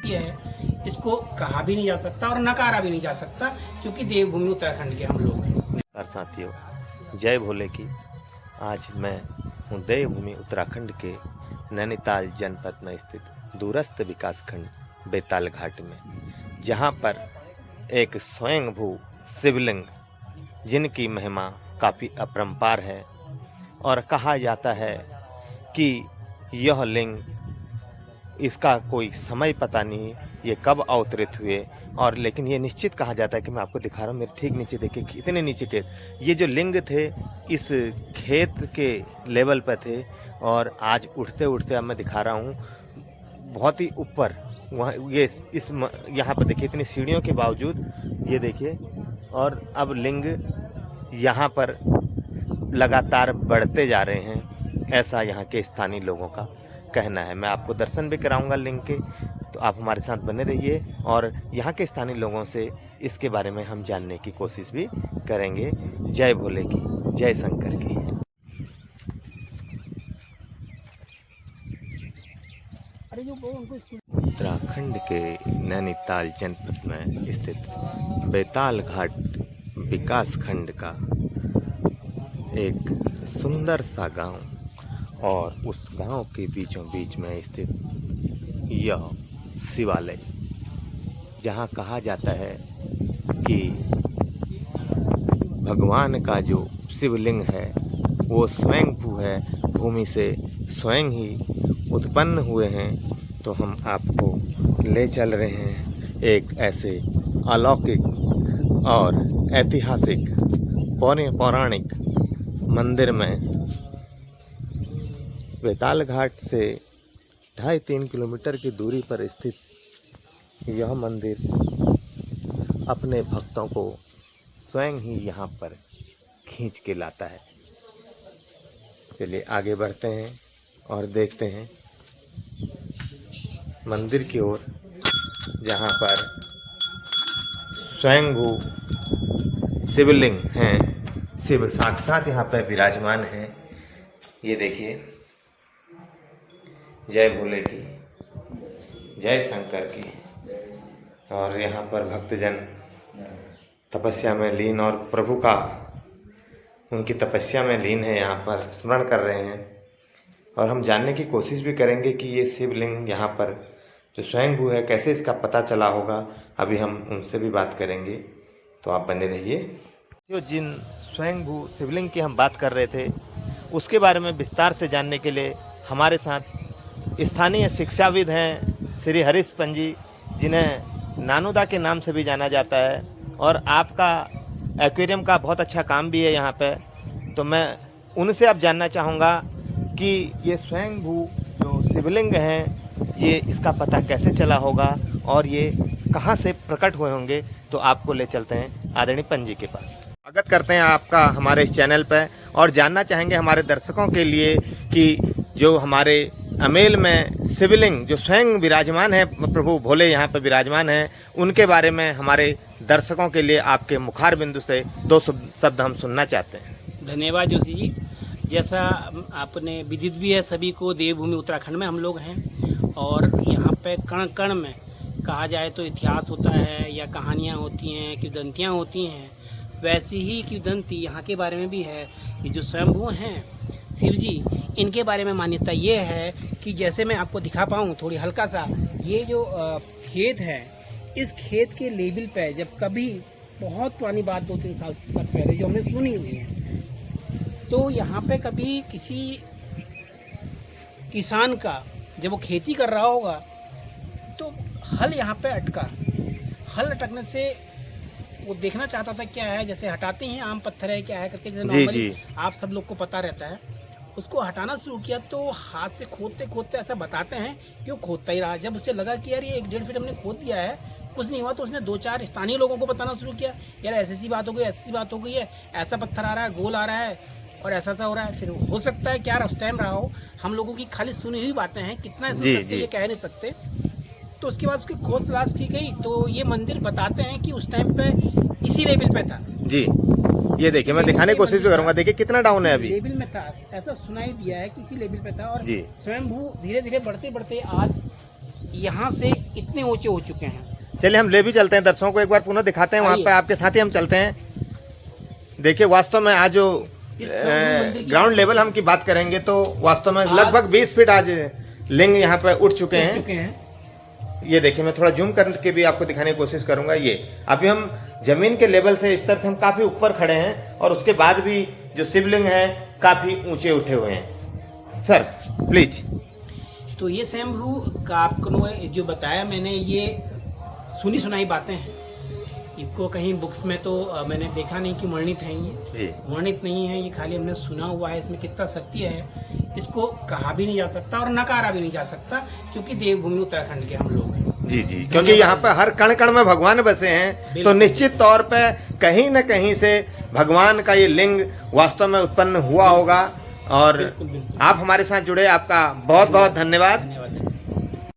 है, इसको कहा भी नहीं जा सकता और नकारा भी नहीं जा सकता, क्योंकि देवभूमि उत्तराखंड के हम लोग हैं। और साथियों, जय भोले की। आज मैं हूँ देवभूमि उत्तराखंड के नैनीताल जनपद में स्थित दूरस्थ विकासखंड बेताल घाट में, जहाँ पर एक स्वयंभू शिवलिंग जिनकी महिमा काफ़ी अपरंपार है और कहा जाता है कि यह लिंग, इसका कोई समय पता नहीं ये कब अवतरित हुए, और लेकिन ये निश्चित कहा जाता है कि मैं आपको दिखा रहा हूँ, मेरे ठीक नीचे देखिए कितने नीचे के ये जो लिंग थे इस खेत के लेवल पर थे, और आज उठते उठते अब मैं दिखा रहा हूँ बहुत ही ऊपर वहाँ ये इस यहाँ पर देखिए इतनी सीढ़ियों के बावजूद ये देखिए, और अब लिंग यहाँ पर लगातार बढ़ते जा रहे हैं, ऐसा यहाँ के स्थानीय लोगों का कहना है। मैं आपको दर्शन भी कराऊंगा लिंग के, तो आप हमारे साथ बने रहिए और यहाँ के स्थानीय लोगों से इसके बारे में हम जानने की कोशिश भी करेंगे। जय भोले की, जय शंकर की। उत्तराखंड के नैनीताल जनपद में स्थित बेताल घाट विकासखंड का एक सुंदर सा गांव, और उस गांव के बीचों बीच में स्थित यह शिवालय, जहां कहा जाता है कि भगवान का जो शिवलिंग है वो स्वयंभू है, भूमि से स्वयं ही उत्पन्न हुए हैं। तो हम आपको ले चल रहे हैं एक ऐसे अलौकिक और ऐतिहासिक पौराणिक मंदिर में। बेताल घाट से 2.5-3 किलोमीटर की दूरी पर स्थित यह मंदिर अपने भक्तों को स्वयं ही यहाँ पर खींच के लाता है। चलिए आगे बढ़ते हैं और देखते हैं मंदिर की ओर, जहाँ पर स्वयंभू शिवलिंग हैं, शिव साक्षात यहाँ पर विराजमान हैं। ये देखिए, जय भोले की, जय शंकर की। और यहाँ पर भक्तजन तपस्या में लीन, और प्रभु का उनकी तपस्या में लीन है, यहाँ पर स्मरण कर रहे हैं। और हम जानने की कोशिश भी करेंगे कि ये शिवलिंग यहाँ पर जो स्वयंभू है कैसे इसका पता चला होगा। अभी हम उनसे भी बात करेंगे, तो आप बने रहिए। जो जिन स्वयंभू शिवलिंग की हम बात कर रहे थे उसके बारे में विस्तार से जानने के लिए हमारे साथ स्थानीय शिक्षाविद हैं श्री हरीश पंजी, जिन्हें नानुदा के नाम से भी जाना जाता है, और आपका एक्वेरियम का बहुत अच्छा काम भी है यहाँ पे। तो मैं उनसे अब जानना चाहूँगा कि ये स्वयंभू जो शिवलिंग हैं ये इसका पता कैसे चला होगा और ये कहाँ से प्रकट हुए होंगे। तो आपको ले चलते हैं आदरणीय पंजी के पास। स्वागत करते हैं आपका हमारे इस चैनल पर, और जानना चाहेंगे हमारे दर्शकों के लिए कि जो हमारे अमेल में शिवलिंग जो स्वयं विराजमान है, प्रभु भोले यहाँ पर विराजमान हैं, उनके बारे में हमारे दर्शकों के लिए आपके मुखार बिंदु से 2 शब्द हम सुनना चाहते हैं। धन्यवाद जोशी जी। जैसा आपने विदित भी है सभी को, देवभूमि उत्तराखंड में हम लोग हैं, और यहाँ पे कण कण में कहा जाए तो इतिहास होता है या कहानियाँ होती हैं, किंवदंतियाँ होती हैं, वैसी ही किंवदंती यहाँ के बारे में भी है। ये जो स्वयंभू हैं शिव जी, इनके बारे में मान्यता ये है कि जैसे मैं आपको दिखा पाऊँ थोड़ी हल्का सा, ये जो खेत है, इस खेत के लेवल पे जब कभी बहुत पुरानी बात 2-3 साल पहले जो हमने सुनी हुई है, तो यहाँ पे कभी किसी किसान का जब वो खेती कर रहा होगा तो हल यहाँ पे अटका। हल अटकने से वो देखना चाहता था क्या है, जैसे हटाते हैं आम पत्थर है क्या है करके, जैसे नॉर्मली आप सब लोग को पता रहता है। उसको हटाना शुरू किया तो हाथ से खोदते खोदते ऐसा बताते हैं कि वो खोदता ही रहा। जब उसे लगा कि यार ये 1-1.5 फीट हमने खोद दिया है, कुछ नहीं हुआ, तो उसने 2-4 स्थानीय लोगों को बताना शुरू किया, यार ऐसी बात हो गई, ऐसी बात हो गई है, ऐसा पत्थर आ रहा है, गोल आ रहा है और ऐसा हो रहा है। फिर हो सकता है क्या उस टाइम रहा हो, हम लोगों की खाली सुनी हुई बातें हैं, कितना ये कह नहीं सकते। तो उसके बाद उसकी खोज तलाश की गई, तो ये मंदिर बताते हैं कि उस टाइम पे इसी लेवल पे था जी। ये देखिए, मैं दिखाने की कोशिश भी करूंगा। देखिए कितना डाउन है अभी, लेवल में था, ऐसा सुनाई दिया है कि इसी लेवल पे था। और स्वयंभू धीरे धीरे बढ़ते बढ़ते आज यहाँ से इतने ऊंचे हो चुके हैं। चलिए हम ले भी चलते हैं, दर्शकों को एक बार पुनः दिखाते हैं, वहाँ आइए। पे आपके साथ ही हम चलते हैं। देखिए वास्तव में आज जो ग्राउंड लेवल हम की बात करेंगे तो वास्तव में लगभग 20 फीट आज लिंग यहाँ पे उठ चुके हैं। ये देखिए मैं थोड़ा जूम करके भी आपको दिखाने की कोशिश करूंगा। ये अभी हम जमीन के लेवल से इस तरह से हम काफी ऊपर खड़े हैं और उसके बाद भी जो शिवलिंग है काफी ऊंचे उठे हुए हैं। Sir please. तो ये स्वयंभू का आपको जो बताया मैंने, ये सुनी सुनाई बातें हैं। इसको कहीं बुक्स में तो मैंने देखा नहीं कि वर्णित है ये जी। वर्णित नहीं है, ये खाली हमने सुना हुआ है। इसमें कितना सत्य है इसको कहा भी नहीं जा सकता और नकारा भी नहीं जा सकता, क्योंकि देवभूमि उत्तराखंड के हम लोग हैं। जी जी, क्योंकि यहाँ पर हर कण कण में भगवान बसे हैं, तो निश्चित तौर पे कहीं न कहीं से भगवान का ये लिंग वास्तव में उत्पन्न हुआ होगा। और बिल्कुल, बिल्कुल। आप हमारे साथ जुड़े, आपका बहुत बहुत धन्यवाद।